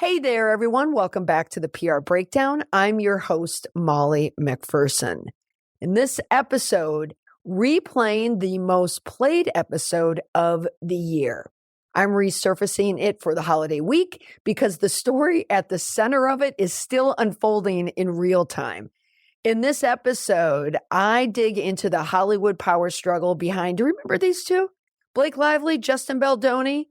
Hey there, everyone. Welcome back to the PR Breakdown. I'm your host, Molly McPherson. In this episode, replaying the most played episode of the year. I'm resurfacing it for the holiday week because the story at the center of it is still unfolding in real time. In this episode, I dig into the Hollywood power struggle behind, do you remember these two? Blake Lively, Justin Baldoni,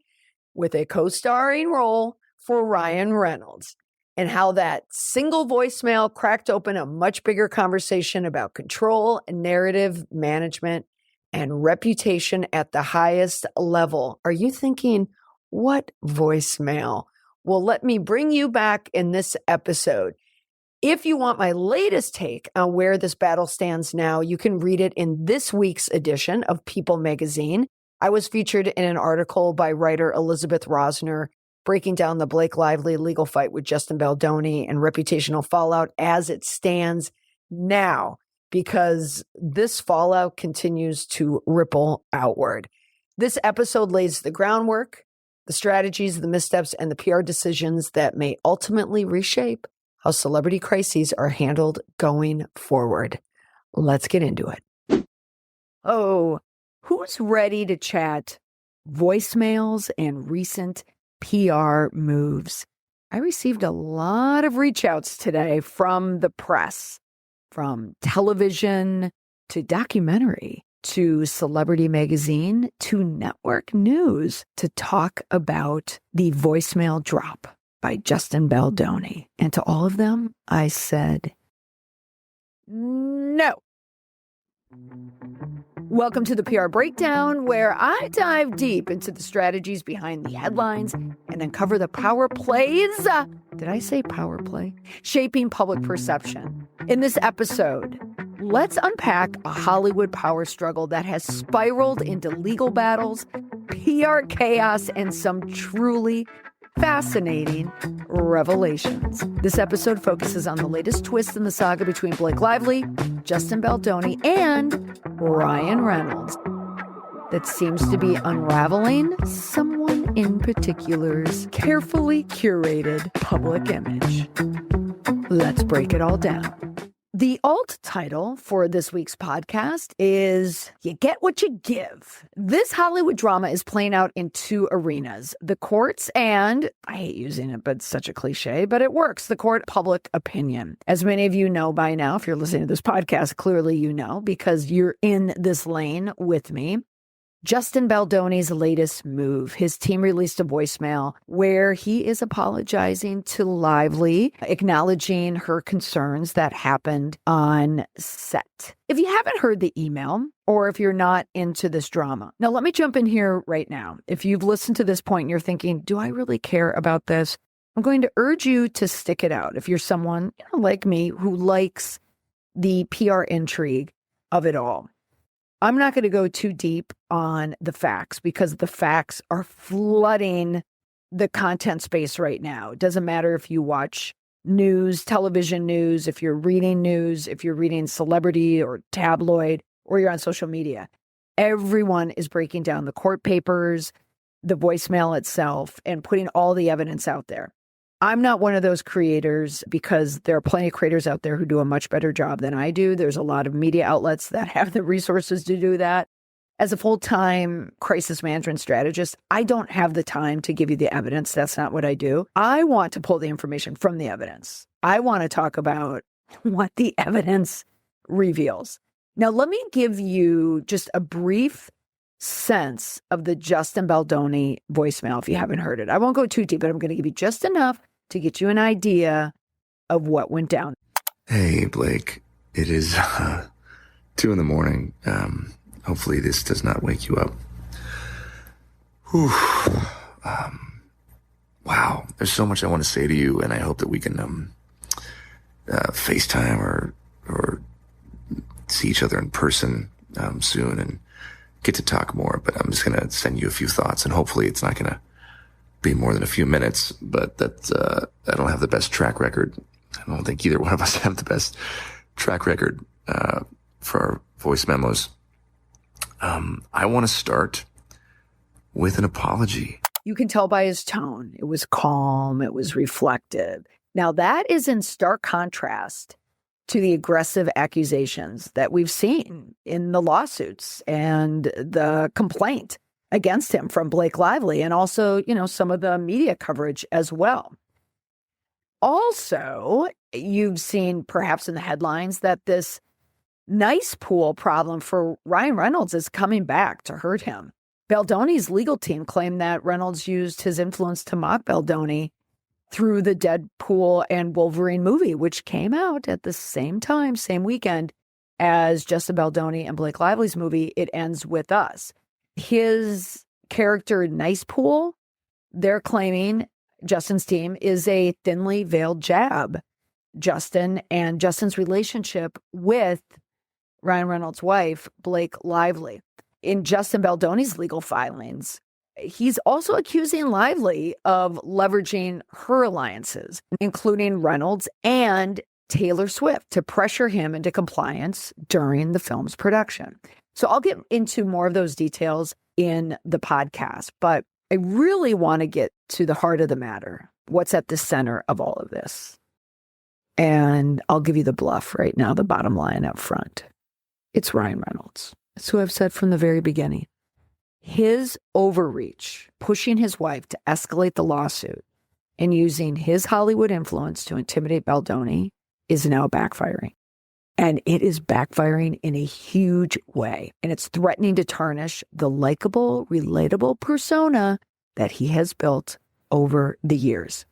with a co-starring role for Ryan Reynolds, and how that single voicemail cracked open a much bigger conversation about control and narrative management and reputation at the highest level. Are you thinking, what voicemail? Well, let me bring you back in this episode. If you want my latest take on where this battle stands now, you can read it in this week's edition of People magazine. I was featured in an article by writer Elizabeth Rosner breaking down the Blake Lively legal fight with Justin Baldoni and reputational fallout as it stands now, because this fallout continues to ripple outward. This episode lays the groundwork, the strategies, the missteps, and the PR decisions that may ultimately reshape how celebrity crises are handled going forward. Let's get into it. Oh, who's ready to chat voicemails and recent PR moves? I received a lot of reach outs today from the press, from television to documentary to celebrity magazine to network news, to talk about the voicemail drop by Justin Baldoni. And to all of them, I said, no. Welcome to the PR Breakdown, where I dive deep into the strategies behind the headlines and uncover the power plays. Did I say power play? Shaping public perception. In this episode, let's unpack a Hollywood power struggle that has spiraled into legal battles, PR chaos, and some truly fascinating revelations. This episode focuses on the latest twist in the saga between Blake Lively, Justin Baldoni, and Ryan Reynolds that seems to be unraveling someone in particular's carefully curated public image. Let's break it all down. The alt title for this week's podcast is You Get What You Give. This Hollywood drama is playing out in two arenas, the courts and, I hate using it, but it's such a cliche, but it works, the court public opinion. As many of you know by now, if you're listening to this podcast, clearly you know because you're in this lane with me. Justin Baldoni's latest move. His team released a voicemail where he is apologizing to Lively, acknowledging her concerns that happened on set. If you haven't heard the email, or if you're not into this drama, now let me jump in here right now. If you've listened to this point and you're thinking, do I really care about this? I'm going to urge you to stick it out. If you're someone like me who likes the PR intrigue of it all. I'm not going to go too deep on the facts because the facts are flooding the content space right now. It doesn't matter if you watch news, television news, if you're reading news, if you're reading celebrity or tabloid, or you're on social media. Everyone is breaking down the court papers, the voicemail itself, and putting all the evidence out there. I'm not one of those creators because there are plenty of creators out there who do a much better job than I do. There's a lot of media outlets that have the resources to do that. As a full-time crisis management strategist, I don't have the time to give you the evidence. That's not what I do. I want to pull the information from the evidence. I want to talk about what the evidence reveals. Now, let me give you just a brief sense of the Justin Baldoni voicemail if you haven't heard it. I won't go too deep, but I'm going to give you just enough to get you an idea of what went down. Hey, Blake. It is 2 a.m. Hopefully this does not wake you up. Whew. Wow. There's so much I want to say to you, and I hope that we can FaceTime or see each other in person soon and get to talk more. But I'm just going to send you a few thoughts, and hopefully it's not going to be more than a few minutes, but that I don't have the best track record. I don't think either one of us have the best track record for our voice memos. I want to start with an apology. You can tell by his tone. It was calm. It was reflective. Now, that is in stark contrast to the aggressive accusations that we've seen in the lawsuits and the complaint against him from Blake Lively, and also, some of the media coverage as well. Also, you've seen perhaps in the headlines that this nice pool problem for Ryan Reynolds is coming back to hurt him. Baldoni's legal team claimed that Reynolds used his influence to mock Baldoni through the Deadpool and Wolverine movie, which came out at the same time, same weekend as Justin Baldoni and Blake Lively's movie, It Ends With Us. His character, Nice Pool, they're claiming, Justin's team, is a thinly veiled jab. Justin and Justin's relationship with Ryan Reynolds' wife, Blake Lively. In Justin Baldoni's legal filings, he's also accusing Lively of leveraging her alliances, including Reynolds and Taylor Swift, to pressure him into compliance during the film's production. So I'll get into more of those details in the podcast, but I really want to get to the heart of the matter. What's at the center of all of this? And I'll give you the bluff right now, the bottom line up front. It's Ryan Reynolds. That's who I've said from the very beginning. His overreach, pushing his wife to escalate the lawsuit and using his Hollywood influence to intimidate Baldoni, is now backfiring. And it is backfiring in a huge way. And it's threatening to tarnish the likable, relatable persona that he has built over the years.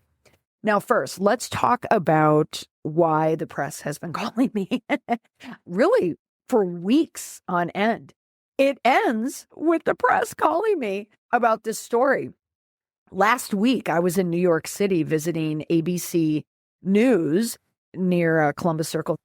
Now, first, let's talk about why the press has been calling me really for weeks on end. It ends with the press calling me about this story. Last week, I was in New York City visiting ABC News near Columbus Circle.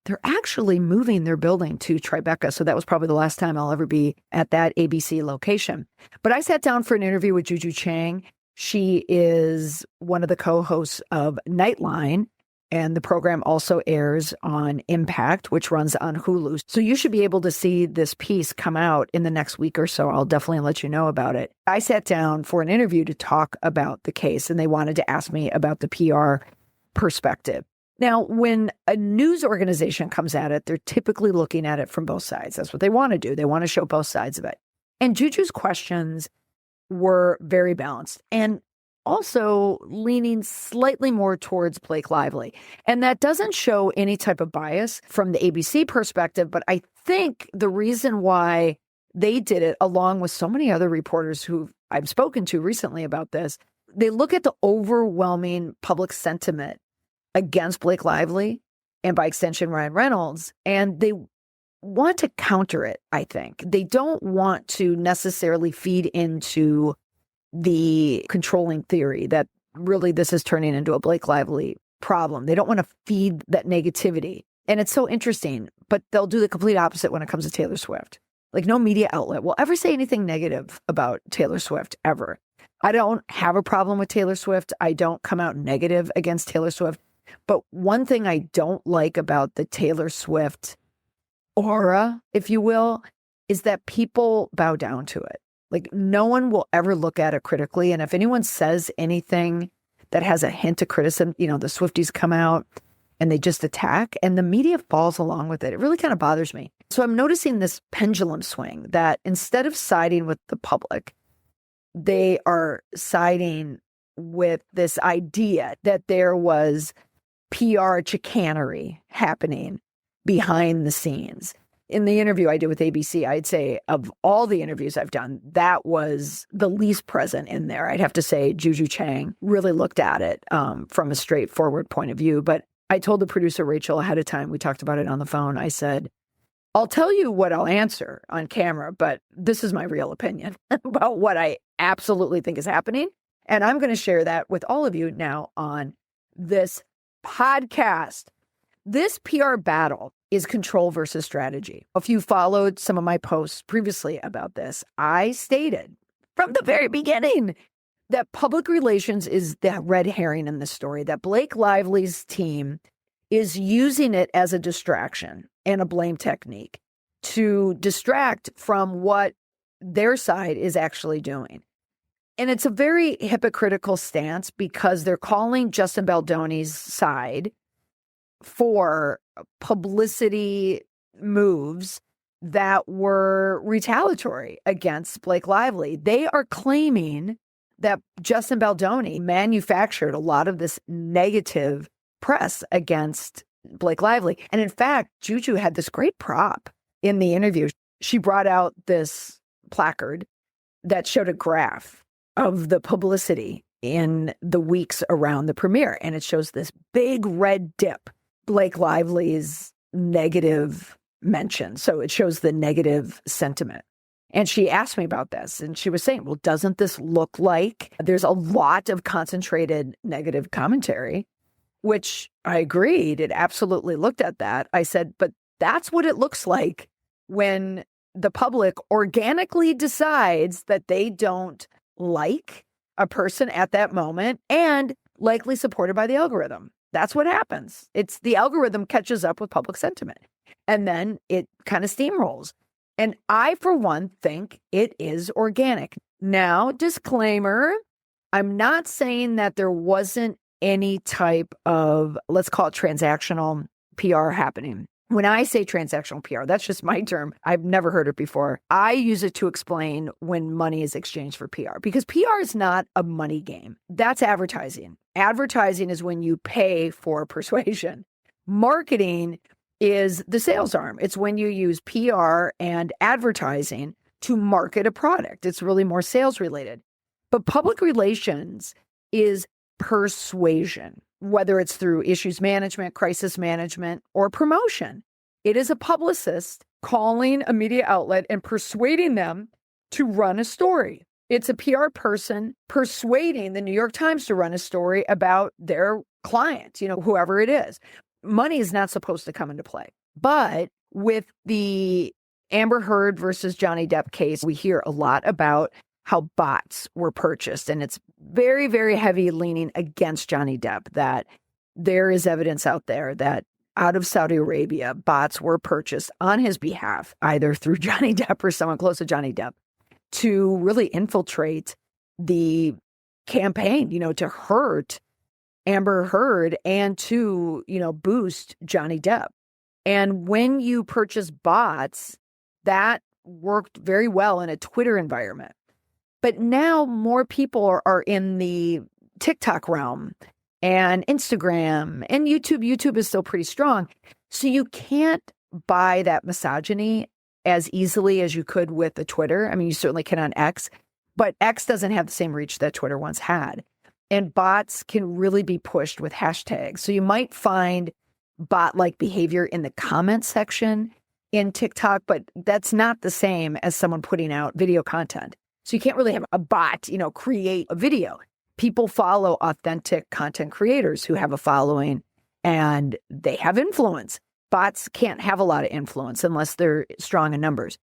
They're actually moving their building to Tribeca, so that was probably the last time I'll ever be at that ABC location. But I sat down for an interview with Juju Chang. She is one of the co-hosts of Nightline, and the program also airs on Impact, which runs on Hulu. So you should be able to see this piece come out in the next week or so. I'll definitely let you know about it. I sat down for an interview to talk about the case, and they wanted to ask me about the PR perspective. Now, when a news organization comes at it, they're typically looking at it from both sides. That's what they want to do. They want to show both sides of it. And Juju's questions were very balanced and also leaning slightly more towards Blake Lively. And that doesn't show any type of bias from the ABC perspective, but I think the reason why they did it, along with so many other reporters who I've spoken to recently about this, they look at the overwhelming public sentiment against Blake Lively and by extension Ryan Reynolds, and they want to counter it, I think. They don't want to necessarily feed into the controlling theory that really this is turning into a Blake Lively problem. They don't want to feed that negativity. And it's so interesting, but they'll do the complete opposite when it comes to Taylor Swift. Like, no media outlet will ever say anything negative about Taylor Swift, ever. I don't have a problem with Taylor Swift. I don't come out negative against Taylor Swift. But one thing I don't like about the Taylor Swift aura, if you will, is that people bow down to it. Like, no one will ever look at it critically. And if anyone says anything that has a hint of criticism, the Swifties come out and they just attack, and the media falls along with it. It really kind of bothers me. So I'm noticing this pendulum swing that instead of siding with the public, they are siding with this idea that there was PR chicanery happening behind the scenes. In the interview I did with ABC, I'd say of all the interviews I've done, that was the least present in there. I'd have to say Juju Chang really looked at it from a straightforward point of view. But I told the producer, Rachel, ahead of time, we talked about it on the phone. I said, I'll tell you what I'll answer on camera, but this is my real opinion about what I absolutely think is happening. And I'm going to share that with all of you now on this podcast. This PR battle is control versus strategy. If you followed some of my posts previously about this, I stated from the very beginning that public relations is the red herring in this story, that Blake Lively's team is using it as a distraction and a blame technique to distract from what their side is actually doing. And it's a very hypocritical stance because they're calling Justin Baldoni's side for publicity moves that were retaliatory against Blake Lively. They are claiming that Justin Baldoni manufactured a lot of this negative press against Blake Lively. And in fact, Juju had this great prop in the interview. She brought out this placard that showed a graph of the publicity in the weeks around the premiere. And it shows this big red dip, Blake Lively's negative mention. So it shows the negative sentiment. And she asked me about this, and she was saying, well, doesn't this look like there's a lot of concentrated negative commentary? Which I agreed. It absolutely looked at that. I said, but that's what it looks like when the public organically decides that they don't like a person at that moment and likely supported by the algorithm. That's what happens. It's the algorithm catches up with public sentiment and then it kind of steamrolls. And I, for one, think it is organic. Now, disclaimer, I'm not saying that there wasn't any type of, let's call it transactional PR happening. When I say transactional PR, that's just my term. I've never heard it before. I use it to explain when money is exchanged for PR because PR is not a money game. That's advertising. Advertising is when you pay for persuasion. Marketing is the sales arm. It's when you use PR and advertising to market a product. It's really more sales related. But public relations is persuasion, whether it's through issues management, crisis management, or promotion. It is a publicist calling a media outlet and persuading them to run a story. It's a PR person persuading the New York Times to run a story about their client, whoever it is. Money is not supposed to come into play. But with the Amber Heard versus Johnny Depp case, we hear a lot about how bots were purchased. And it's very, very heavy leaning against Johnny Depp, that there is evidence out there that out of Saudi Arabia, bots were purchased on his behalf, either through Johnny Depp or someone close to Johnny Depp, to really infiltrate the campaign, to hurt Amber Heard and to, boost Johnny Depp. And when you purchase bots, that worked very well in a Twitter environment. But now more people are in the TikTok realm and Instagram and YouTube. YouTube is still pretty strong. So you can't buy that misogyny as easily as you could with the Twitter. I mean, you certainly can on X, but X doesn't have the same reach that Twitter once had. And bots can really be pushed with hashtags. So you might find bot-like behavior in the comment section in TikTok, but that's not the same as someone putting out video content. So you can't really have a bot, create a video. People follow authentic content creators who have a following and they have influence. Bots can't have a lot of influence unless they're strong in numbers.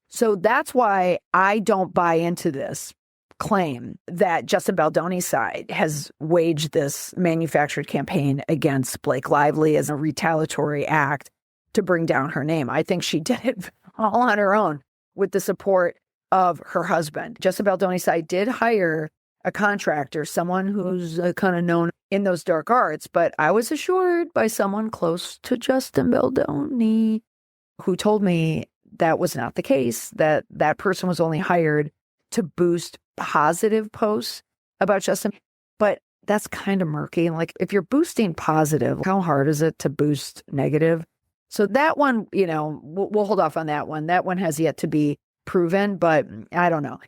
So that's why I don't buy into this claim that Justin Baldoni's side has waged this manufactured campaign against Blake Lively as a retaliatory act to bring down her name. I think she did it all on her own with the support of her husband. Justin Baldoni's side did hire a contractor, someone who's kind of known in those dark arts, but I was assured by someone close to Justin Baldoni who told me that was not the case, that that person was only hired to boost positive posts about Justin. But that's kind of murky. And if you're boosting positive, how hard is it to boost negative? So that one, we'll hold off on that one. That one has yet to be proven, but I don't know.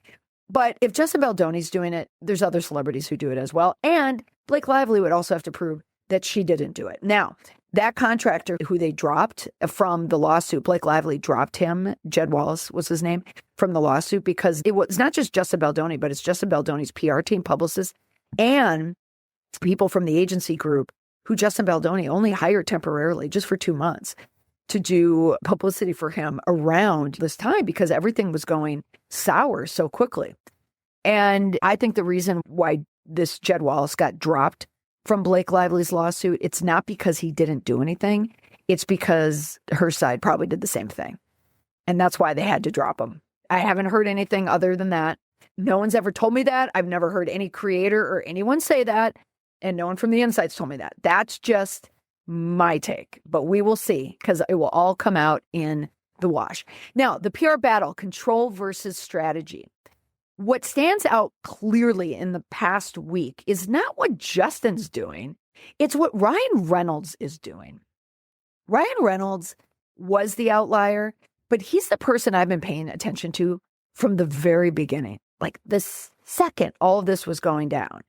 But if Justin Baldoni's doing it, there's other celebrities who do it as well. And Blake Lively would also have to prove that she didn't do it. Now, that contractor who they dropped from the lawsuit, Blake Lively dropped him, Jed Wallace was his name, from the lawsuit because it was not just Justin Baldoni, but it's Justin Baldoni's PR team, publicists, and people from the agency group who Justin Baldoni only hired temporarily just for 2 months to do publicity for him around this time because everything was going sour so quickly. And I think the reason why this Jed Wallace got dropped from Blake Lively's lawsuit, it's not because he didn't do anything. It's because her side probably did the same thing. And that's why they had to drop him. I haven't heard anything other than that. No one's ever told me that. I've never heard any creator or anyone say that. And no one from the insides told me that. That's just my take. But we will see, because it will all come out in the wash. Now, the PR battle, control versus strategy. What stands out clearly in the past week is not what Justin's doing. It's what Ryan Reynolds is doing. Ryan Reynolds was the outlier, but he's the person I've been paying attention to from the very beginning. Like the second all of this was going down,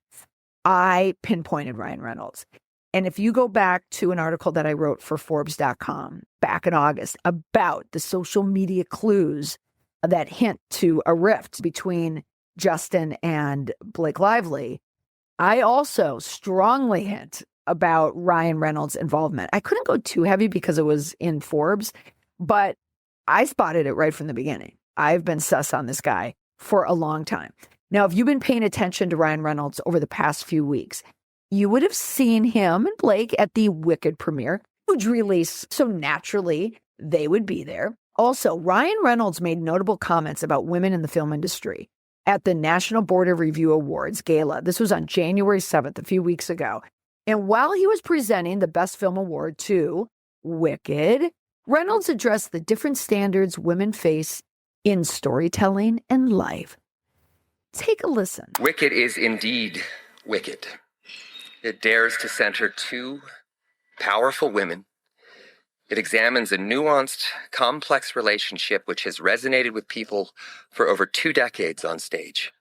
I pinpointed Ryan Reynolds. And if you go back to an article that I wrote for Forbes.com back in August about the social media clues that hint to a rift between Justin and Blake Lively, I also strongly hint about Ryan Reynolds' involvement. I couldn't go too heavy because it was in Forbes, but I spotted it right from the beginning. I've been sus on this guy for a long time. Now, if you've been paying attention to Ryan Reynolds over the past few weeks, you would have seen him and Blake at the Wicked premiere, huge release, so naturally they would be there. Also, Ryan Reynolds made notable comments about women in the film industry at the National Board of Review Awards Gala. This was on January 7th, a few weeks ago. And while he was presenting the Best Film Award to Wicked, Reynolds addressed the different standards women face in storytelling and life. Take a listen. Wicked is indeed wicked. It dares to center two powerful women. It examines a nuanced, complex relationship which has resonated with people for over 2 decades on stage.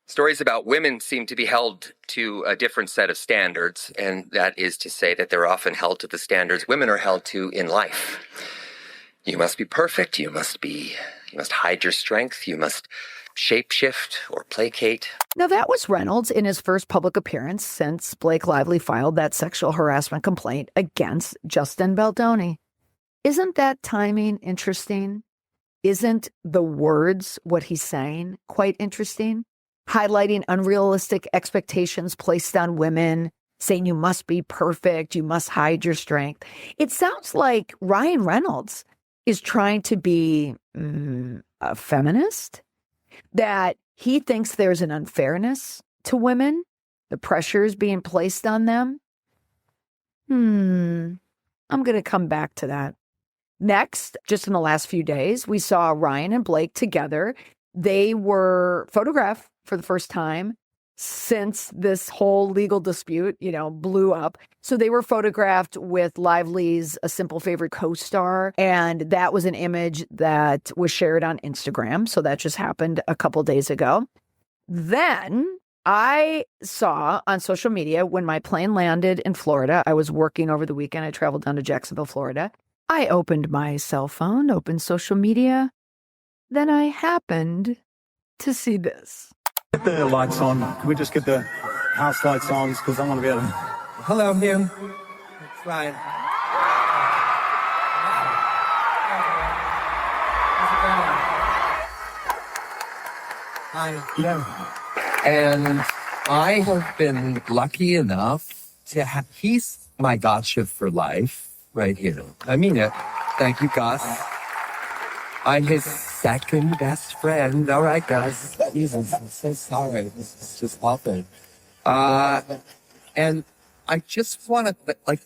Stories about women seem to be held to a different set of standards, and that is to say that they're often held to the standards women are held to in life. You must be perfect, you must hide your strength, you must shapeshift or placate. Now, that was Reynolds in his first public appearance since Blake Lively filed that sexual harassment complaint against Justin Baldoni. Isn't that timing interesting? Isn't the words, what he's saying, quite interesting? Highlighting unrealistic expectations placed on women, saying you must be perfect, you must hide your strength. It sounds like Ryan Reynolds is trying to be a feminist, that he thinks there's an unfairness to women, the pressures being placed on them. I'm going to come back to that. Next, just in the last few days, we saw Ryan and Blake together. They were photographed for the first time since this whole legal dispute, blew up. So they were photographed with Lively's A Simple Favor co-star, and that was an image that was shared on Instagram. So that just happened a couple days ago. Then I saw on social media when my plane landed in Florida, I was working over the weekend. I traveled down to Jacksonville, Florida. I opened my cell phone, opened social media. Then I happened to see this. Get the lights on. Can we just get the house lights on? Because I want to be able to... Hello, Hugh. It's Ryan. Hi. Yeah. And I have been lucky enough to have... He's my gotcha for life right here. I mean it. Thank you, Gus. I'm his second best friend. All right, guys. Jesus, I'm so sorry. This is just awful. And I just want to,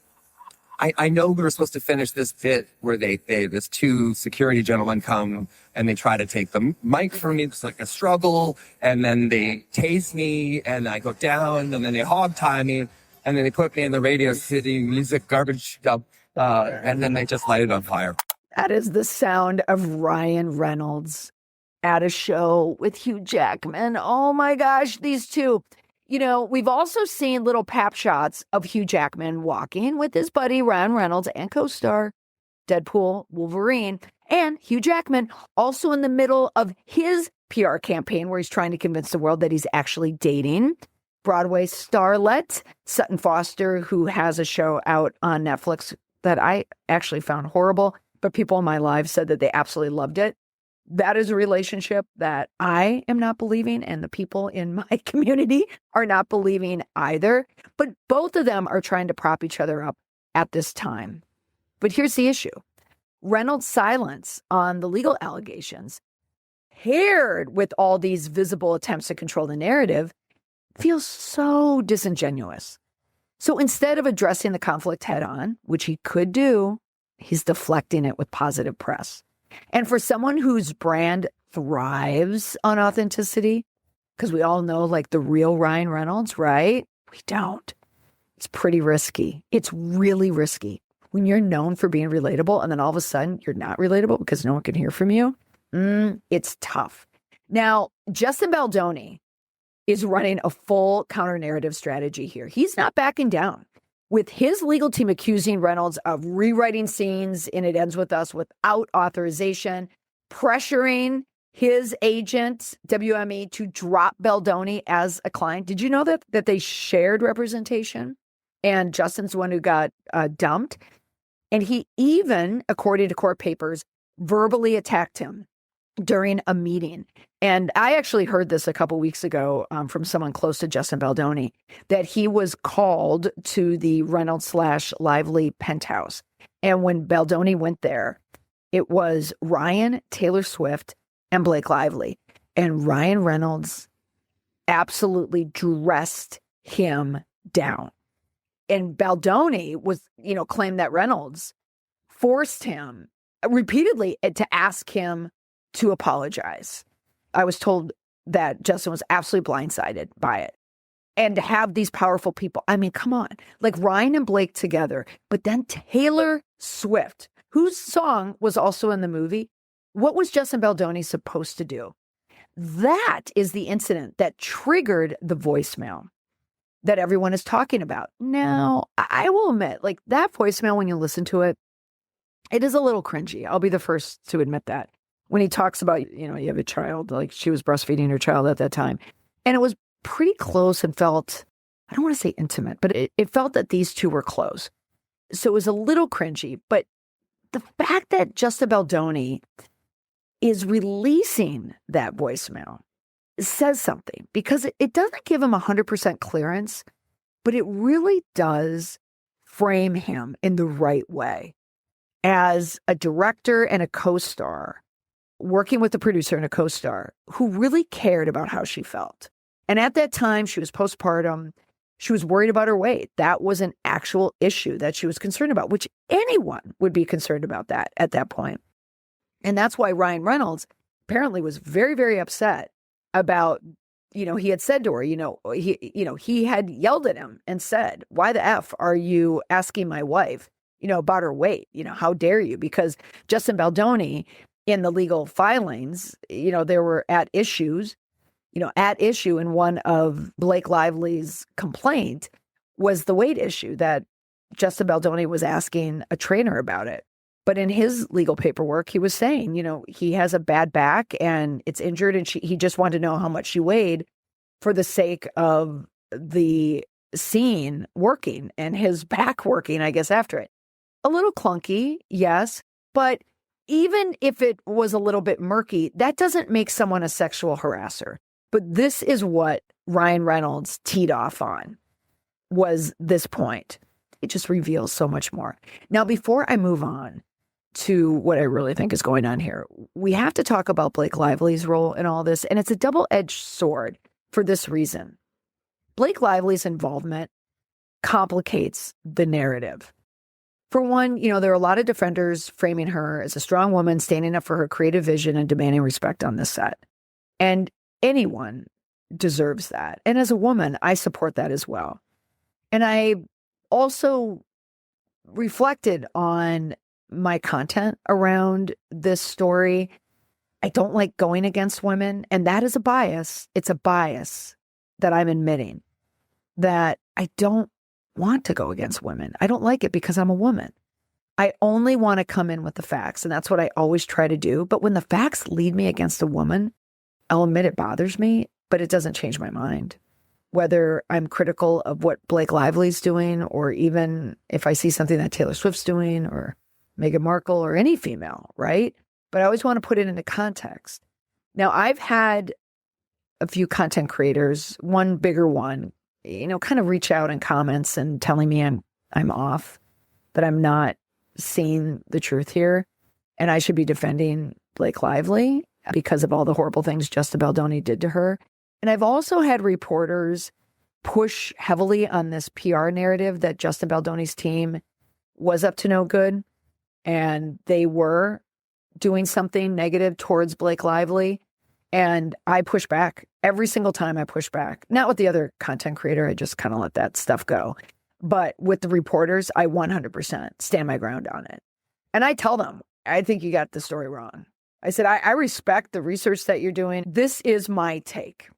I know we were supposed to finish this bit where this 2 security gentlemen come and they try to take the mic from me. It's like a struggle. And then they tase me and I go down and then they hog tie me. And then they put me in the Radio City music garbage dump. And then they just light it on fire. That is the sound of Ryan Reynolds at a show with Hugh Jackman. Oh my gosh, these two. We've also seen little pap shots of Hugh Jackman walking with his buddy Ryan Reynolds and co-star Deadpool Wolverine. And Hugh Jackman also in the middle of his PR campaign where he's trying to convince the world that he's actually dating Broadway starlet Sutton Foster, who has a show out on Netflix that I actually found horrible. But people in my life said that they absolutely loved it. That is a relationship that I am not believing, and the people in my community are not believing either. But both of them are trying to prop each other up at this time. But here's the issue. Reynolds' silence on the legal allegations paired with all these visible attempts to control the narrative, feels so disingenuous. So instead of addressing the conflict head on, which he could do, he's deflecting it with positive press. And for someone whose brand thrives on authenticity, because we all know like the real Ryan Reynolds, right? We don't. It's pretty risky. It's really risky. When you're known for being relatable and then all of a sudden you're not relatable because no one can hear from you, it's tough. Now, Justin Baldoni is running a full counter-narrative strategy here. He's not backing down. With his legal team accusing Reynolds of rewriting scenes in It Ends With Us without authorization, pressuring his agent, WME, to drop Baldoni as a client. Did you know that they shared representation? And Justin's the one who got dumped. And he even, according to court papers, verbally attacked him during a meeting. And I actually heard this a couple weeks ago from someone close to Justin Baldoni, that he was called to the Reynolds/Lively penthouse. And when Baldoni went there, it was Ryan, Taylor Swift, and Blake Lively. And Ryan Reynolds absolutely dressed him down. And Baldoni was, claimed that Reynolds forced him repeatedly to ask him to apologize. I was told that Justin was absolutely blindsided by it. And to have these powerful people, I mean, come on, like Ryan and Blake together, but then Taylor Swift, whose song was also in the movie. What was Justin Baldoni supposed to do? That is the incident that triggered the voicemail that everyone is talking about. Now, I will admit, like that voicemail, when you listen to it, it is a little cringy. I'll be the first to admit that. When he talks about, you have a child, like she was breastfeeding her child at that time. And it was pretty close and felt, I don't want to say intimate, but it felt that these two were close. So it was a little cringy. But the fact that Justin Baldoni is releasing that voicemail says something, because it doesn't give him 100% clearance, but it really does frame him in the right way as a director and a co-star, working with the producer and a co-star who really cared about how she felt. And at that time, she was postpartum. She was worried about her weight. That was an actual issue that she was concerned about, which anyone would be concerned about that at that point. And that's why Ryan Reynolds apparently was very, very upset about, he had said to her, he had yelled at him and said, "Why the F are you asking my wife, about her weight? How dare you?" Because Justin Baldoni, in the legal filings, there were at issue in one of Blake Lively's complaint was the weight issue, that Justin Baldoni was asking a trainer about it. But in his legal paperwork, he was saying, he has a bad back and it's injured, and he just wanted to know how much she weighed for the sake of the scene working and his back working, I guess, after it. A little clunky, yes, but even if it was a little bit murky, that doesn't make someone a sexual harasser. But this is what Ryan Reynolds teed off on, was this point. It just reveals so much more. Now, before I move on to what I really think is going on here, we have to talk about Blake Lively's role in all this. And it's a double-edged sword for this reason. Blake Lively's involvement complicates the narrative. For one, there are a lot of defenders framing her as a strong woman, standing up for her creative vision and demanding respect on this set. And anyone deserves that. And as a woman, I support that as well. And I also reflected on my content around this story. I don't like going against women, and that is a bias. It's a bias that I'm admitting, that I don't want to go against women. I don't like it because I'm a woman. I only want to come in with the facts, and that's what I always try to do. But when the facts lead me against a woman, I'll admit it bothers me, but it doesn't change my mind. Whether I'm critical of what Blake Lively's doing, or even if I see something that Taylor Swift's doing, or Meghan Markle, or any female, right? But I always want to put it into context. Now, I've had a few content creators, one bigger one, kind of reach out in comments and telling me I'm off, that I'm not seeing the truth here, and I should be defending Blake Lively. because of all the horrible things Justin Baldoni did to her. And I've also had reporters push heavily on this PR narrative that Justin Baldoni's team was up to no good and they were doing something negative towards Blake Lively. And I push back every single time. I push back, not with the other content creator. I just kind of let that stuff go. But with the reporters, I 100% stand my ground on it. And I tell them, I think you got the story wrong. I said, I respect the research that you're doing. This is my take.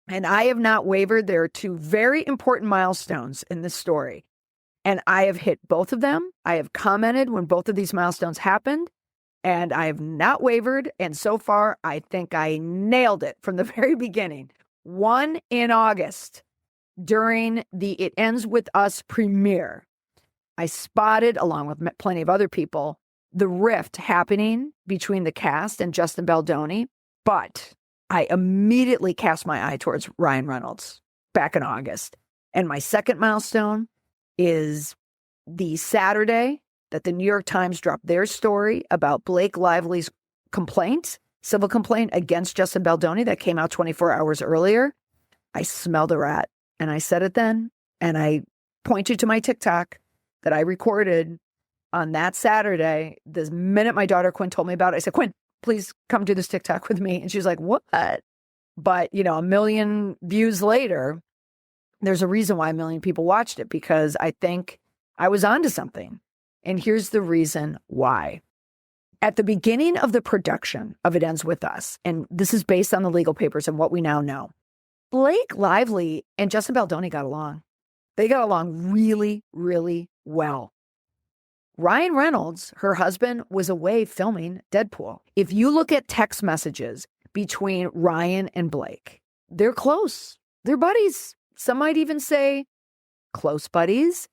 And I have not wavered. There are two very important milestones in this story. And I have hit both of them. I have commented when both of these milestones happened. And I have not wavered. And so far, I think I nailed it from the very beginning. One, in August, during the It Ends With Us premiere, I spotted, along with plenty of other people, the rift happening between the cast and Justin Baldoni. But I immediately cast my eye towards Ryan Reynolds back in August. And my second milestone is the Saturday that the New York Times dropped their story about Blake Lively's complaint, civil complaint against Justin Baldoni that came out 24 hours earlier. I smelled a rat. And I said it then. And I pointed to my TikTok that I recorded on that Saturday. The minute my daughter Quinn told me about it, I said, Quinn, please come do this TikTok with me. And she's like, what? But, you know, 1 million views later, there's a reason why 1 million people watched it, because I think I was onto something. And here's the reason why. At the beginning of the production of It Ends With Us, and this is based on the legal papers and what we now know, Blake Lively and Justin Baldoni got along. They got along really, really well. Ryan Reynolds, her husband, was away filming Deadpool. If you look at text messages between Ryan and Blake, they're close. They're buddies. Some might even say close buddies.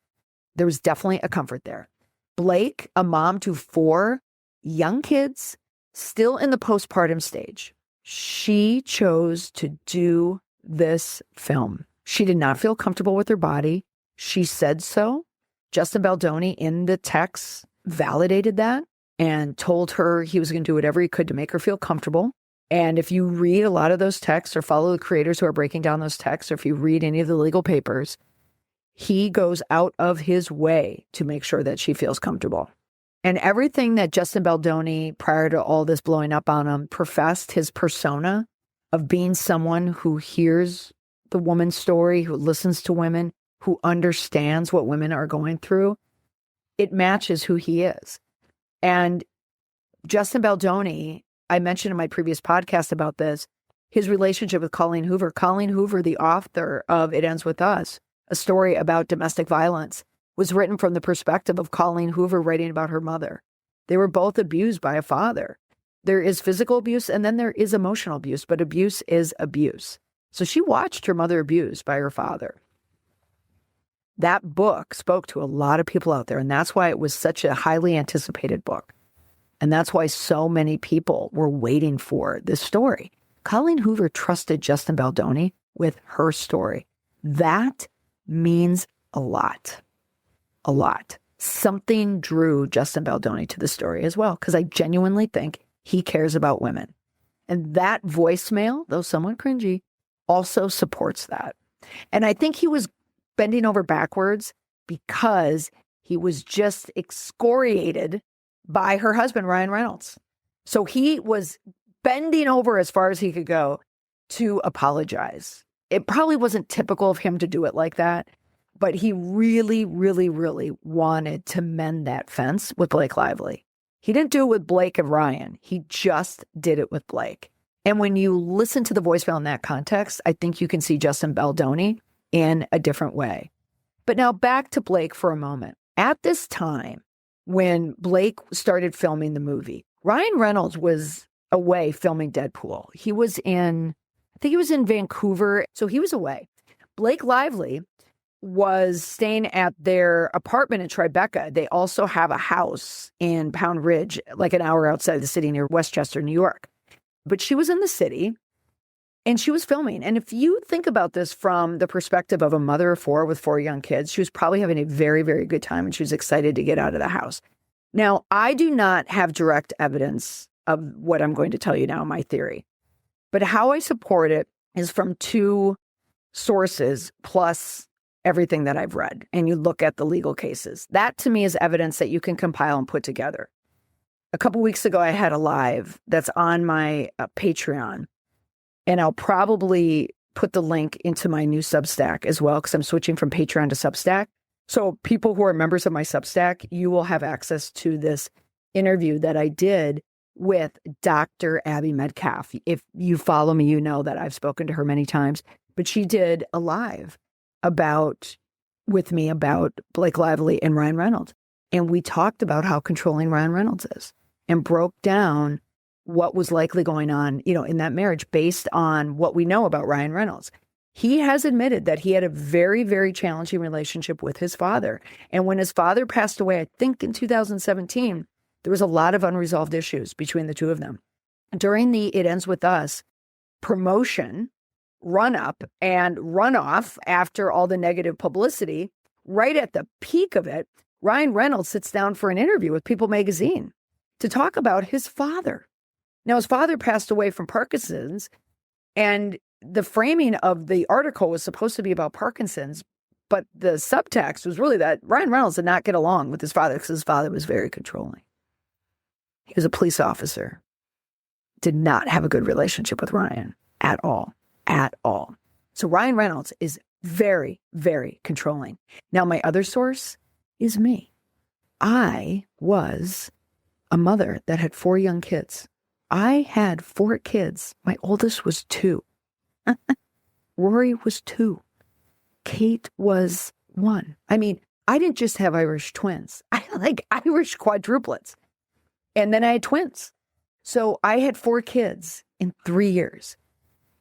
There was definitely a comfort there. Blake, a mom to 4 young kids, still in the postpartum stage, she chose to do this film. She did not feel comfortable with her body. She said so. Justin Baldoni in the text validated that and told her he was going to do whatever he could to make her feel comfortable. And if you read a lot of those texts or follow the creators who are breaking down those texts, or if you read any of the legal papers, he goes out of his way to make sure that she feels comfortable. And everything that Justin Baldoni, prior to all this blowing up on him, professed, his persona of being someone who hears the woman's story, who listens to women, who understands what women are going through, it matches who he is. And Justin Baldoni, I mentioned in my previous podcast about this, his relationship with Colleen Hoover. Colleen Hoover, the author of It Ends With Us, a story about domestic violence, was written from the perspective of Colleen Hoover writing about her mother. They were both abused by a father. There is physical abuse and then there is emotional abuse, but abuse is abuse. So she watched her mother abused by her father. That book spoke to a lot of people out there, and that's why it was such a highly anticipated book. And that's why so many people were waiting for this story. Colleen Hoover trusted Justin Baldoni with her story. That means a lot. A lot. Something drew Justin Baldoni to the story as well, because I genuinely think he cares about women. And that voicemail, though somewhat cringy, also supports that. And I think he was bending over backwards because he was just excoriated by her husband, Ryan Reynolds. So he was bending over as far as he could go to apologize. It probably wasn't typical of him to do it like that, but he really, really, really wanted to mend that fence with Blake Lively. He didn't do it with Blake and Ryan. He just did it with Blake. And when you listen to the voicemail in that context, I think you can see Justin Baldoni in a different way. But now back to Blake for a moment. At this time, when Blake started filming the movie, Ryan Reynolds was away filming Deadpool. He was in Vancouver, so he was away. Blake Lively was staying at their apartment in Tribeca. They also have a house in Pound Ridge, like an hour outside the city near Westchester, New York. But she was in the city and she was filming. And if you think about this from the perspective of a mother of 4 with 4 young kids, she was probably having a very, very good time and she was excited to get out of the house. Now, I do not have direct evidence of what I'm going to tell you now, my theory. But how I support it is from two sources plus everything that I've read. And you look at the legal cases. That to me is evidence that you can compile and put together. A couple weeks ago, I had a live that's on my Patreon. And I'll probably put the link into my new Substack as well, because I'm switching from Patreon to Substack. So people who are members of my Substack, you will have access to this interview that I did with Dr. Abby Metcalf. If you follow me, you know that I've spoken to her many times, but she did a live with me about Blake Lively and Ryan Reynolds. And we talked about how controlling Ryan Reynolds is and broke down what was likely going on, in that marriage based on what we know about Ryan Reynolds. He has admitted that he had a very, very challenging relationship with his father. And when his father passed away, I think in 2017, there was a lot of unresolved issues between the two of them. During the It Ends With Us promotion, run-up and runoff after all the negative publicity, right at the peak of it, Ryan Reynolds sits down for an interview with People magazine to talk about his father. Now, his father passed away from Parkinson's, and the framing of the article was supposed to be about Parkinson's, but the subtext was really that Ryan Reynolds did not get along with his father because his father was very controlling. He was a police officer, did not have a good relationship with Ryan at all. So Ryan Reynolds is very, very controlling. Now, my other source is me. I was a mother that had 4 young kids. I had 4 kids. My oldest was 2. Rory was 2. Kate was 1. I mean, I didn't just have Irish twins. I had like Irish quadruplets. And then I had twins. So I had 4 kids in 3 years.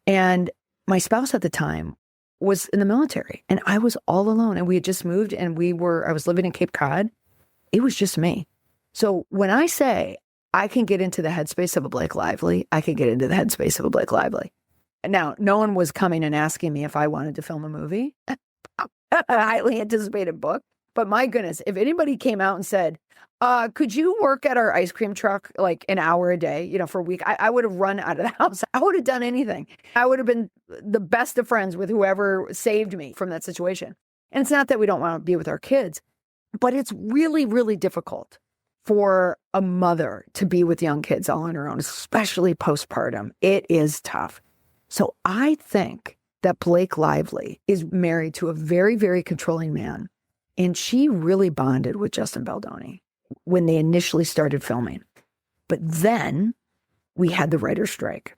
And my spouse at the time was in the military and I was all alone, and we had just moved and I was living in Cape Cod. It was just me. So when I say I can get into the headspace of a Blake Lively, I can get into the headspace of a Blake Lively. Now, no one was coming and asking me if I wanted to film a movie, a highly anticipated book. But my goodness, if anybody came out and said, could you work at our ice cream truck like an hour a day, for a week, I would have run out of the house. I would have done anything. I would have been the best of friends with whoever saved me from that situation. And it's not that we don't want to be with our kids, but it's really, really difficult for a mother to be with young kids all on her own, especially postpartum. It is tough. So I think that Blake Lively is married to a very, very controlling man. And she really bonded with Justin Baldoni when they initially started filming. But then we had the writer's strike,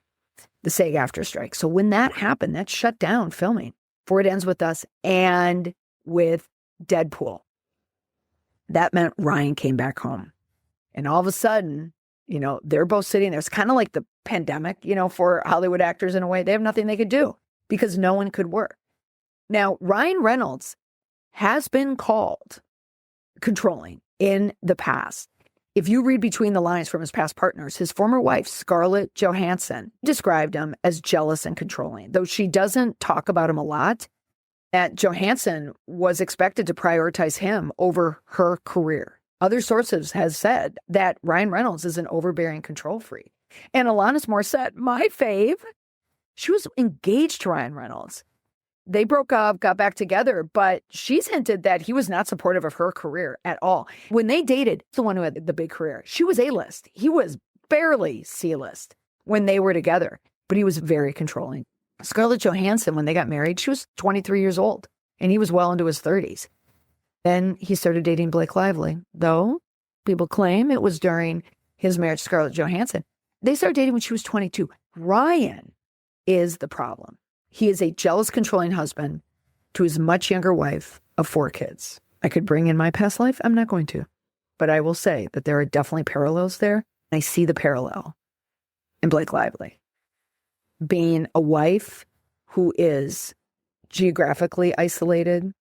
the SAG-AFTRA strike. So when that happened, that shut down filming for It Ends With Us and with Deadpool. That meant Ryan came back home. And all of a sudden, they're both sitting there. It's kind of like the pandemic, for Hollywood actors in a way. They have nothing they could do because no one could work. Now, Ryan Reynolds has been called controlling in the past. If you read between the lines from his past partners, his former wife, Scarlett Johansson, described him as jealous and controlling. Though she doesn't talk about him a lot, that Johansson was expected to prioritize him over her career. Other sources have said that Ryan Reynolds is an overbearing control freak. And Alanis Morissette, my fave, she was engaged to Ryan Reynolds. They broke up, got back together, but she's hinted that he was not supportive of her career at all. When they dated, the one who had the big career, she was A-list. He was barely C-list when they were together, but he was very controlling. Scarlett Johansson, when they got married, she was 23 years old, and he was well into his 30s. Then he started dating Blake Lively, though people claim it was during his marriage to Scarlett Johansson. They started dating when she was 22. Ryan is the problem. He is a jealous, controlling husband to his much younger wife of 4 kids. I could bring in my past life. I'm not going to. But I will say that there are definitely parallels there. I see the parallel in Blake Lively. Being a wife who is geographically isolated,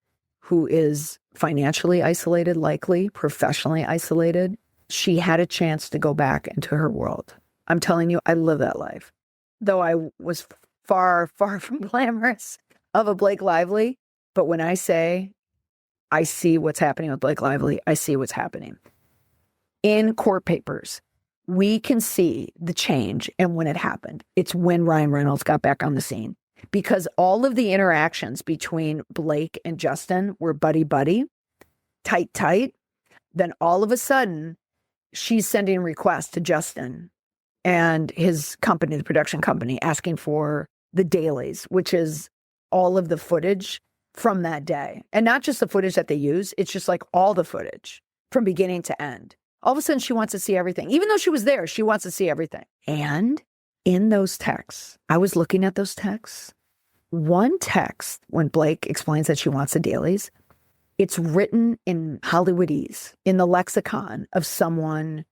who is financially isolated, likely professionally isolated. She had a chance to go back into her world. I'm telling you, I live that life. Though I was far, far from glamorous of a Blake Lively. But when I say I see what's happening with Blake Lively, I see what's happening. In court papers, we can see the change and when it happened. It's when Ryan Reynolds got back on the scene, because all of the interactions between Blake and Justin were buddy-buddy, tight. Then all of a sudden, she's sending requests to Justin and his company, the production company, asking for the dailies, which is all of the footage from that day. And not just the footage that they use, it's just like all the footage from beginning to end. All of a sudden, she wants to see everything. Even though she was there, she wants to see everything. And in those texts, I was looking at those texts. One text, when Blake explains that she wants the dailies, it's written in Hollywoodese, in the lexicon of someone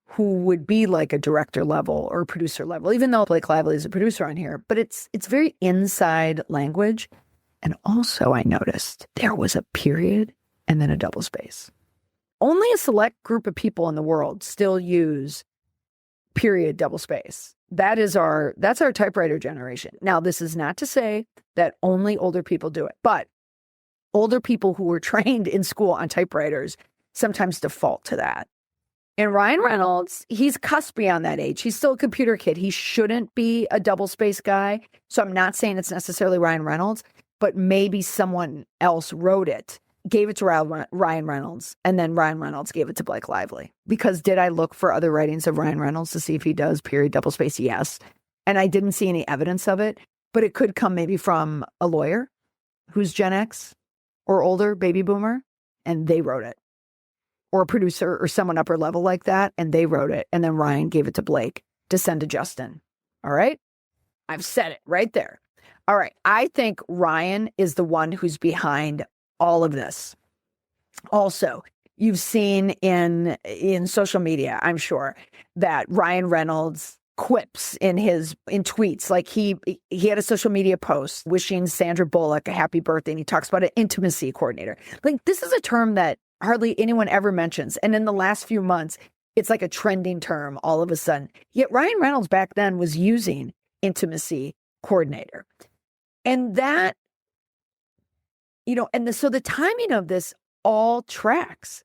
who would be like a director level or producer level, even though Blake Lively is a producer on here. But it's very inside language. And also I noticed there was a period and then a double space. Only a select group of people in the world still use period, double space. That's our typewriter generation. Now, this is not to say that only older people do it, but older people who were trained in school on typewriters sometimes default to that. And Ryan Reynolds, he's cuspy on that age. He's still a computer kid. He shouldn't be a double space guy. So I'm not saying it's necessarily Ryan Reynolds, but maybe someone else wrote it, gave it to Ryan Reynolds, and then Ryan Reynolds gave it to Blake Lively. Because did I look for other writings of Ryan Reynolds to see if he does period, double space? Yes. And I didn't see any evidence of it, but it could come maybe from a lawyer who's Gen X or older, baby boomer, and they wrote it. Or a producer or someone upper level like that, and they wrote it. And then Ryan gave it to Blake to send to Justin. All right? I've said it right there. All right. I think Ryan is the one who's behind all of this. Also, you've seen in social media, I'm sure, that Ryan Reynolds quips in tweets. Like he had a social media post wishing Sandra Bullock a happy birthday, and he talks about an intimacy coordinator. Like, this is a term that hardly anyone ever mentions. And in the last few months, it's like a trending term all of a sudden. Yet Ryan Reynolds back then was using intimacy coordinator. And that, so the timing of this all tracks.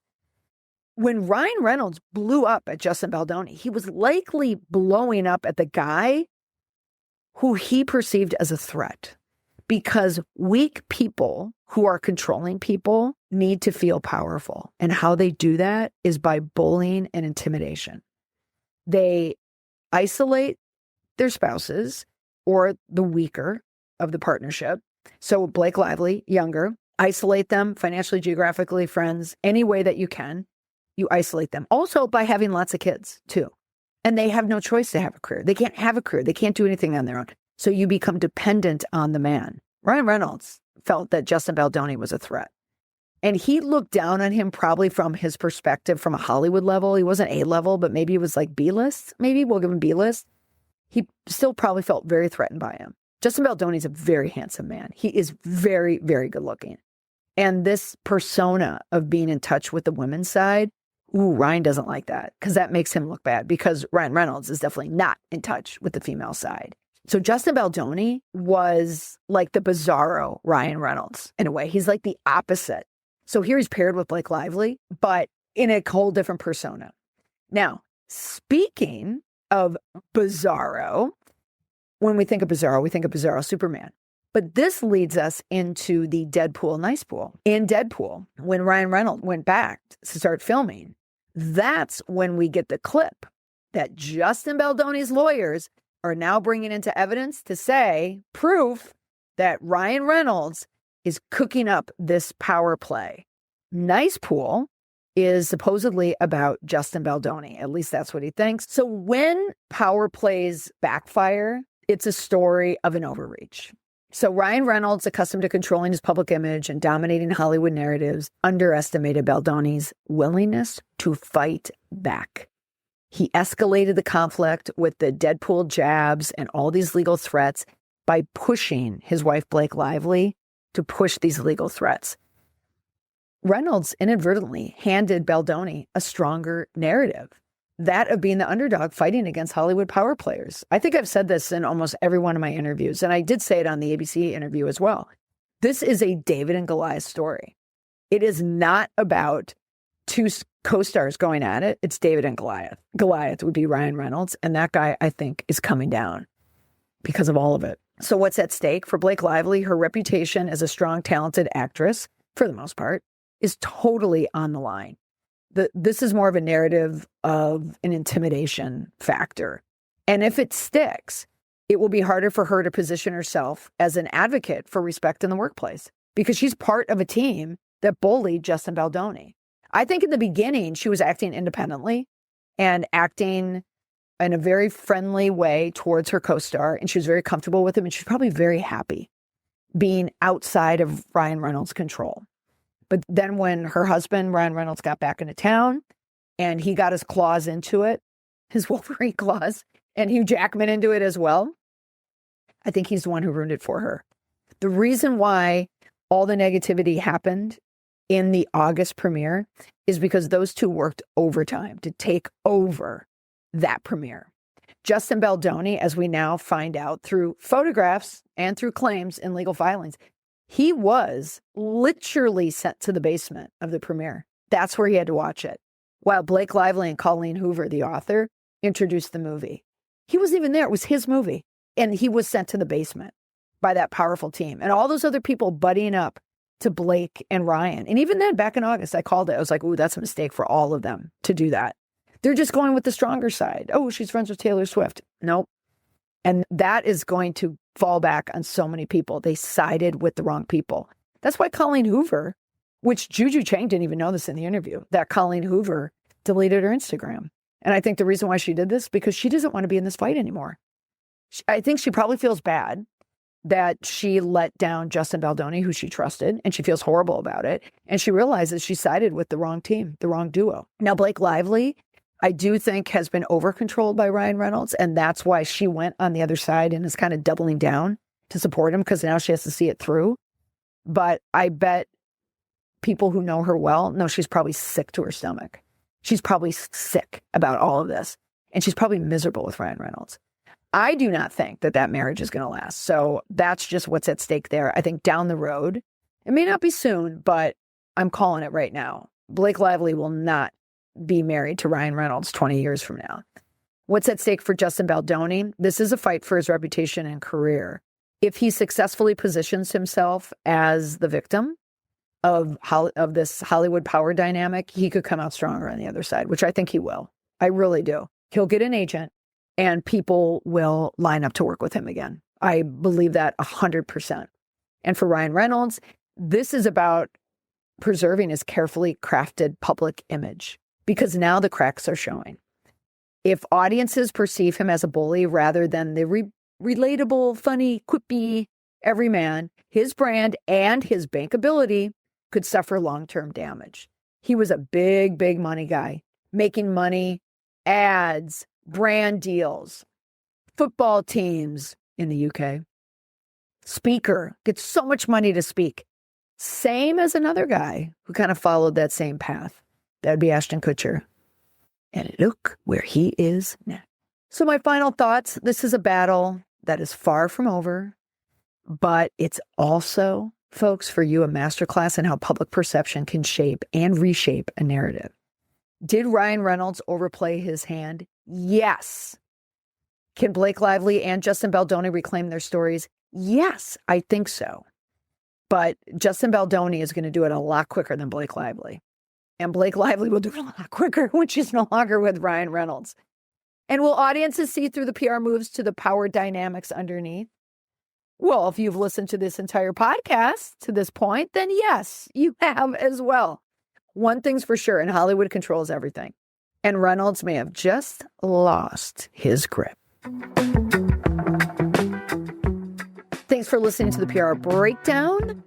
When Ryan Reynolds blew up at Justin Baldoni, he was likely blowing up at the guy who he perceived as a threat, because weak people who are controlling people need to feel powerful. And how they do that is by bullying and intimidation. They isolate their spouses or the weaker of the partnership. So Blake Lively, younger, isolate them financially, geographically, friends, any way that you can. You isolate them. Also by having lots of kids too. And they have no choice to have a career. They can't have a career. They can't do anything on their own. So you become dependent on the man. Ryan Reynolds felt that Justin Baldoni was a threat. And he looked down on him probably from his perspective from a Hollywood level. He wasn't A level, but maybe it was like B-list. Maybe we'll give him B-list. He still probably felt very threatened by him. Justin Baldoni is a very handsome man. He is very, very good looking. And this persona of being in touch with the women's side, Ryan doesn't like that, because that makes him look bad, because Ryan Reynolds is definitely not in touch with the female side. So Justin Baldoni was like the bizarro Ryan Reynolds in a way. He's like the opposite. So here he's paired with Blake Lively, but in a whole different persona. Now, speaking of bizarro, when we think of Bizarro Superman. But this leads us into the Deadpool Nice Pool. In Deadpool, when Ryan Reynolds went back to start filming, that's when we get the clip that Justin Baldoni's lawyers are now bringing into evidence to say, proof that Ryan Reynolds is cooking up this power play. Nice Pool is supposedly about Justin Baldoni. At least that's what he thinks. So when power plays backfire, it's a story of an overreach. So Ryan Reynolds, accustomed to controlling his public image and dominating Hollywood narratives, underestimated Baldoni's willingness to fight back. He escalated the conflict with the Deadpool jabs and all these legal threats by pushing his wife, Blake Lively, to push these legal threats. Reynolds inadvertently handed Baldoni a stronger narrative, that of being the underdog fighting against Hollywood power players. I think I've said this in almost every one of my interviews, and I did say it on the ABC interview as well. This is a David and Goliath story. It is not about two co-stars going at it. It's David and Goliath. Goliath would be Ryan Reynolds. And that guy, I think, is coming down because of all of it. So what's at stake for Blake Lively? Her reputation as a strong, talented actress, for the most part, is totally on the line. This is more of a narrative of an intimidation factor. And if it sticks, it will be harder for her to position herself as an advocate for respect in the workplace because she's part of a team that bullied Justin Baldoni. I think in the beginning, she was acting independently and acting in a very friendly way towards her co-star, and she was very comfortable with him, and she's probably very happy being outside of Ryan Reynolds' control. But then when her husband, Ryan Reynolds, got back into town and he got his claws into it, his Wolverine claws, and Hugh Jackman into it as well, I think he's the one who ruined it for her. The reason why all the negativity happened in the August premiere is because those two worked overtime to take over that premiere. Justin Baldoni, as we now find out through photographs and through claims in legal filings, he was literally sent to the basement of the premiere. That's where he had to watch it. While Blake Lively and Colleen Hoover, the author, introduced the movie. He wasn't even there. It was his movie. And he was sent to the basement by that powerful team. And all those other people buddying up to Blake and Ryan. And even then, back in August, I called it. I was like, ooh, that's a mistake for all of them to do that. They're just going with the stronger side. Oh, she's friends with Taylor Swift. Nope. And that is going to fall back on so many people. They sided with the wrong people. That's why Colleen Hoover, which Juju Chang didn't even know this in the interview, that Colleen Hoover deleted her Instagram. And I think the reason why she did this, because she doesn't want to be in this fight anymore. I think she probably feels bad that she let down Justin Baldoni, who she trusted, and she feels horrible about it. And she realizes she sided with the wrong team, the wrong duo. Now, Blake Lively, I do think, has been over-controlled by Ryan Reynolds, and that's why she went on the other side and is kind of doubling down to support him, because now she has to see it through. But I bet people who know her well know she's probably sick to her stomach. She's probably sick about all of this, and she's probably miserable with Ryan Reynolds. I do not think that that marriage is going to last. So that's just what's at stake there. I think down the road, it may not be soon, but I'm calling it right now. Blake Lively will not be married to Ryan Reynolds 20 years from now. What's at stake for Justin Baldoni? This is a fight for his reputation and career. If he successfully positions himself as the victim of this Hollywood power dynamic, he could come out stronger on the other side, which I think he will. I really do. He'll get an agent and people will line up to work with him again. I believe that 100%. And for Ryan Reynolds, this is about preserving his carefully crafted public image, because now the cracks are showing. If audiences perceive him as a bully rather than the relatable, funny, quippy everyman, his brand and his bankability could suffer long-term damage. He was a big, big money guy, making money, ads, brand deals, football teams in the UK. Speaker, gets so much money to speak. Same as another guy who kind of followed that same path. That'd be Ashton Kutcher. And look where he is now. So my final thoughts, this is a battle that is far from over, but it's also, folks, for you, a masterclass in how public perception can shape and reshape a narrative. Did Ryan Reynolds overplay his hand? Yes. Can Blake Lively and Justin Baldoni reclaim their stories? Yes, I think so. But Justin Baldoni is going to do it a lot quicker than Blake Lively. And Blake Lively will do it a lot quicker when she's no longer with Ryan Reynolds. And will audiences see through the PR moves to the power dynamics underneath? Well, if you've listened to this entire podcast to this point, then yes, you have as well. One thing's for sure, and Hollywood controls everything. And Reynolds may have just lost his grip. Thanks for listening to the PR Breakdown.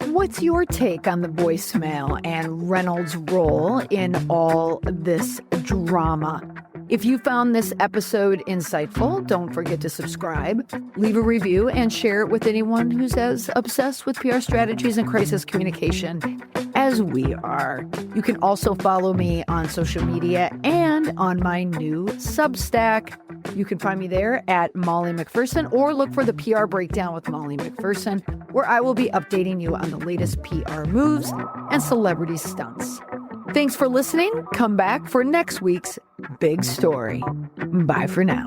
What's your take on the voicemail and Reynolds' role in all this drama? If you found this episode insightful, don't forget to subscribe, leave a review, and share it with anyone who's as obsessed with PR strategies and crisis communication as we are. You can also follow me on social media and on my new Substack. You can find me there at Molly McPherson, or look for the PR Breakdown with Molly McPherson, where I will be updating you on the latest PR moves and celebrity stunts. Thanks for listening. Come back for next week's big story. Bye for now.